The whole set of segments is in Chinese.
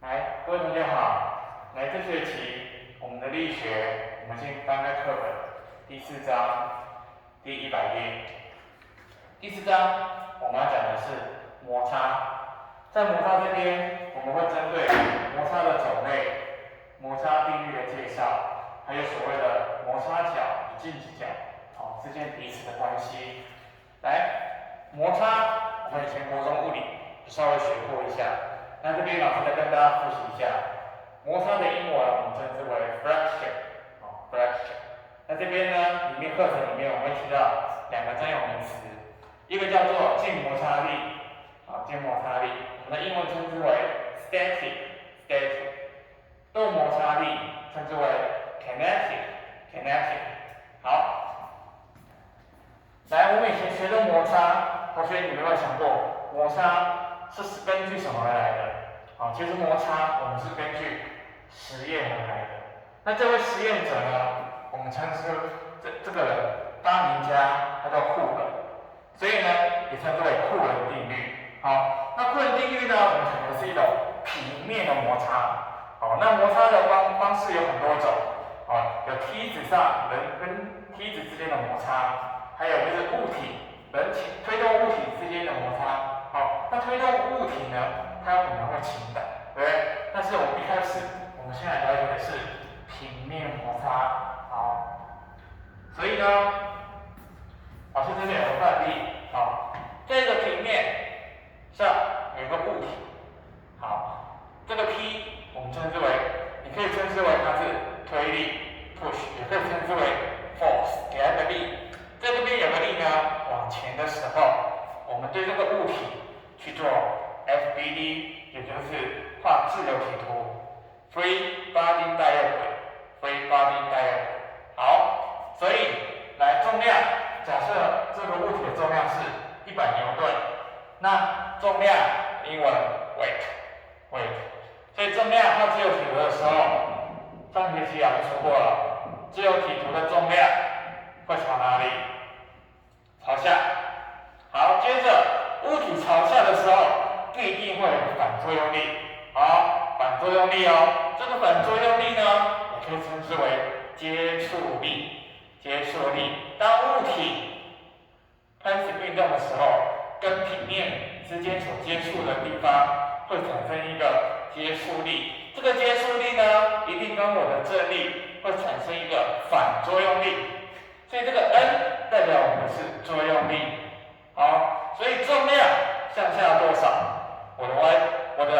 来，各位同学好。来，这学期我们的力学，我们先翻开课本第4章第100页。第4章我们要讲的是摩擦。在摩擦这边，我们会针对摩擦的种类、摩擦定律的介绍，还有所谓的摩擦角与静止角之间彼此的关系。来，摩擦，我们以前国中物理稍微学过一下。那这边老师再跟大家复习一下，摩擦的英文我们称之为 friction，friction。那这边呢，课程里面我们会提到2个专有名词，一个叫做静摩擦力，静摩擦力，我们的英文称之为 static，动摩擦力称之为 kinetic。好，来，我们以前学的摩擦，同学你们有没有想过，摩擦是根据什么而来的？其实摩擦我们是根据实验而来的。那这位实验者呢，我们称之这个人发明家，他叫库伦，所以呢也称之为库伦定律。好，那库伦定律呢，我们讲的是一种平面的摩擦。那摩擦的方式有很多种。有梯子上人跟梯子之间的摩擦，还有就是物体人推动物体之间的摩擦。那推动物体呢，它有可能会倾倒，对不对？但是我们一开始，我们先来了解的是平面摩擦。所以呢，老师这边有个范例。这个平面上有一个物体。这个 P 我们称之为，你可以称之为它是推力 push， 也可以称之为 force， 给它的力。在这边有个力呢，往前的时候，我们对这个物体去做 FBD， 也就是画自由体图 ，Free Body Diagram。好，所以来重量，假设这个物体的重量是100牛顿，那重量英文 weight。所以重量画自由体图的时候，上学期老师说过了，自由体图的重量会朝哪里？朝下。好，接着物体朝下的时候，必定会有反作用力。反作用力哦。这个反作用力呢，也可以称之为接触力。当物体开始运动的时候，跟平面之间所接触的地方会产生一个接触力。这个接触力呢，一定跟我的正力会产生一个反作用力。所以这个 N 代表我们是作用力。所以重量向下多少，我的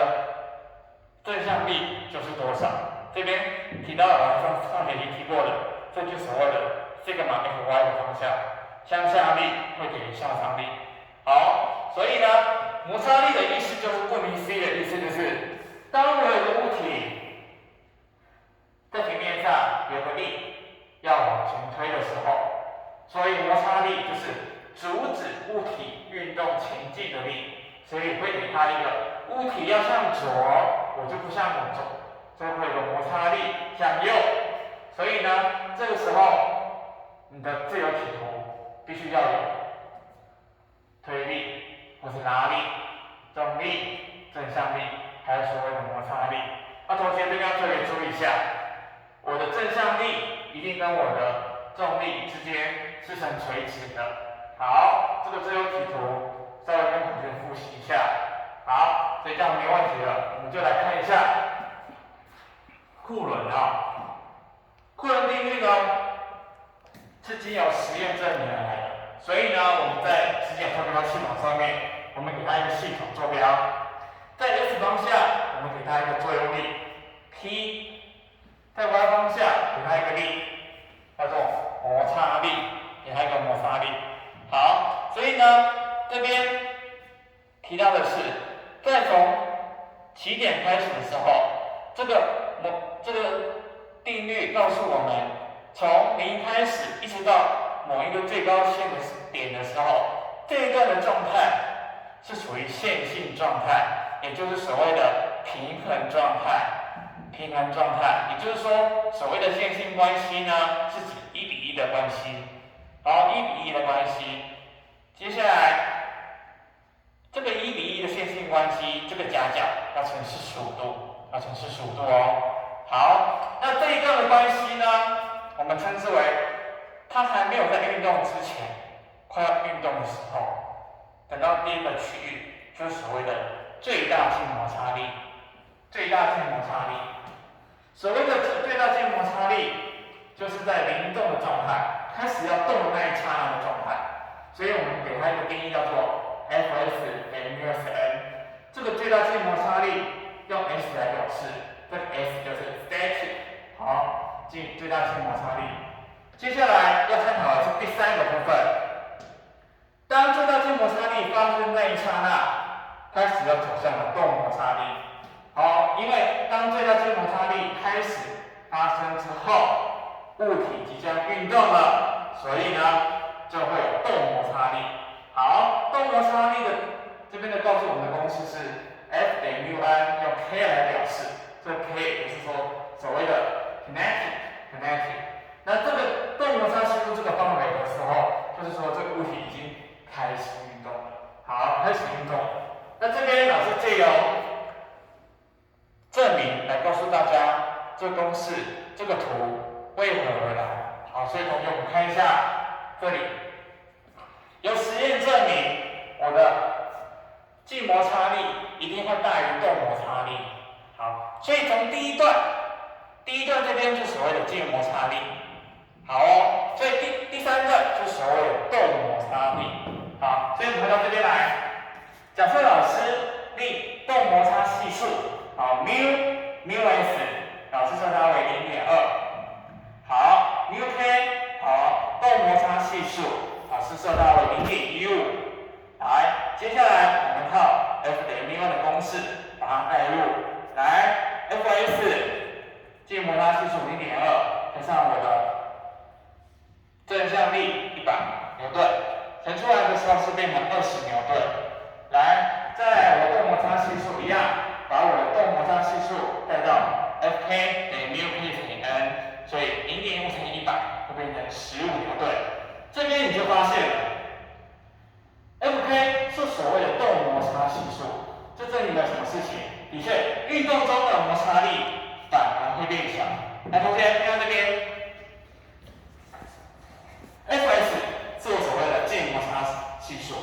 正向力就是多少。这边提到了上学期提过的，这就是所谓的 sigma Fy 的方向，向下力会等于向上力。好，所以呢，摩擦力的意思就是顾名思义的意思就是，当我有个物体在平面上有个力要往前推的时候，所以摩擦力就是阻止物体运动前进的力，所以会给它一个物体要向左，我就不向左，所以会有个摩擦力向右。所以呢，这个时候你的自由体图必须要有推力或是拉力、重力、正向力，还有所谓的摩擦力。同学这边要特别注意一下，我的正向力一定跟我的重力之间是成垂直的。好，这个自由体图稍微跟同学复习一下。好，所以这样没问题了。我们就来看一下库伦。库伦定律呢是经由实验证明而来的，所以呢我们在质检坐标系统上面，我们给它一个系统坐标，在 x 方向我们给它一个作用力 P， 在 y 方向给它一个力叫做摩擦力，给它一个摩擦力。好，所以呢，这边提到的是，在从起点开始的时候，这个定律告诉我们，从0开始一直到某一个最高线的点的时候，这一段的状态是属于线性状态，也就是所谓的平衡状态。也就是说，所谓的线性关系呢，是指1:1的关系。1:1的关系。接下来这个1:1的线性关系，这个夹角要乘45度，要乘45度哦。好，那这一段的关系呢，我们称之为它还没有在运动之前，快要运动的时候，等到第一个区域，就是所谓的最大静摩擦力。最大静摩擦力，所谓的最大静摩擦力，就是在零动的状态，开始要动的那一刹那的状态。所以我们给它一个定义叫做 Fs 等于 Sn。这个最大静摩擦力用 S 来表示，这个 S 就是 static， 好，最大静摩擦力。接下来要探讨的是第三个部分，当最大静摩擦力发生那一刹那，开始要走向了动摩擦力。好，因为当最大静摩擦力开始发生之后，物体即将运动了，所以呢就会有动摩擦力。好，动摩擦力的这边的告诉我们的公式是 F 等于 μn， 用 K 来表示，这 K 也就是说所谓的 kinetic。那这个动摩擦系数这个范围的时候，就是说这个物体已经开始运动了。好，开始运动。那这边老师借由证明来告诉大家，这公式这个图为何而来。好，所以同学我们看一下这里，有实验证明我的静摩擦力一定会大于动摩擦力。好，所以从第一段这边就所谓的静摩擦力。好哦，所以第三段就所谓的动摩擦力。好，所以我们回到这边来，假设老师令动摩擦系数，好，μs， 老师设它为 0.2。好，μk， 好，动摩擦系数，老师设它为 0.15。来，接下来我们靠 F 等于 μ1 的公式把它代入，来 ，Fs 静摩擦系数 0.2， 加上我的正向力100牛顿，乘出来的时候是变成20牛顿。来，再来我的动摩擦系数一样，把我的动摩擦系数带到 Fk 等于 μk 乘以 n， 所以 0.15 乘以100会变成15牛顿。这边你就发现了 ，Fk 是所谓的动摩擦系数，这证明了什么事情？的确，运动中的摩擦力反而会变小。来，同学看这边。Fs 是我所谓的静摩擦系数，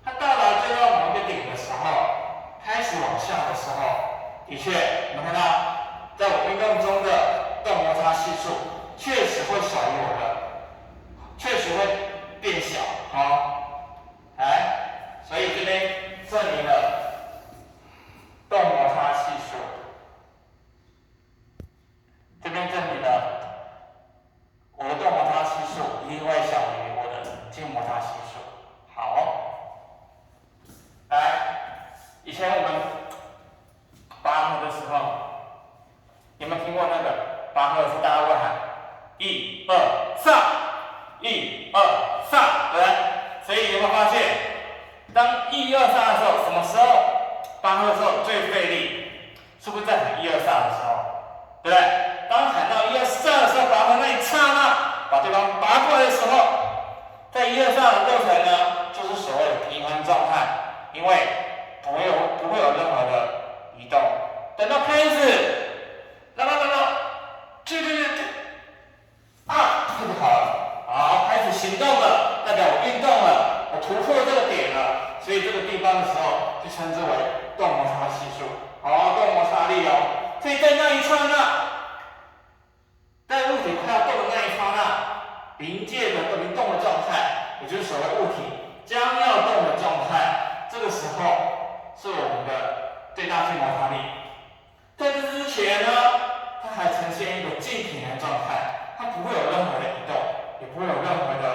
它到达最高某一个点的时候，开始往下的时候，的确，我们看到，在我运动中的动摩擦系数确实会小于我的，确实会变小。好，来，所以这边证明了动摩擦系数，这边证明了我的动摩擦系数一定会小于我的静摩擦系数。好，来，以前我们拔河的时候，有没有听过那个拔河的时候大家会喊1、2、上，1、2、上，对不对？所以有没有发现，当1、2、上的时候，什么时候拔河的时候最费力？是不是在喊1、2、上的时候？对不对？当喊到1、2、上的时候，拔河那一刹那，把对方拔过来的时候，在1、2、上的过程呢，就是所谓的平衡状态，因为不会有任何的移动。等到开始，这就好了，好，开始行动了，代表我运动了，我突破这个点了，所以这个地方的时候就称之为动摩擦系数，好，动摩擦力哦。所以在那一刹那，在物体快要动的那一刹那，临动的状态，也就是所谓物体将要动的状态，这个时候是我们的最大静摩擦力。在这之前呢，它还呈现一个静平衡状态，它不会有任何的移动，也不会有任何的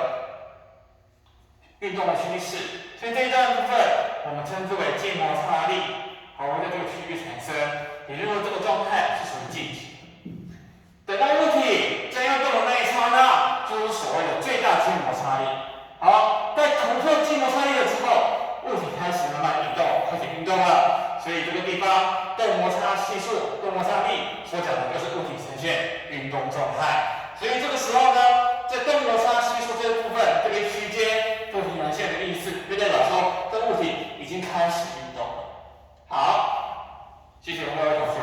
运动的趋势。所以这一段部分我们称之为静摩擦力，好，会在这个区域产生，也就是说这个状态是属于静止。等到物体将要动的那一刹那，就是所谓的最大静摩擦力。好，在突破静摩擦力了之后，物体开始慢慢移动，开始运动了。所以这个地方动摩擦系数、动摩擦力所讲的就是物体呈现运动状态。所以这个时候呢，在动摩擦系数这个部分，这个区间不平衡线的意思，就代表说这物体已经开始运动了。好，谢谢各位同学。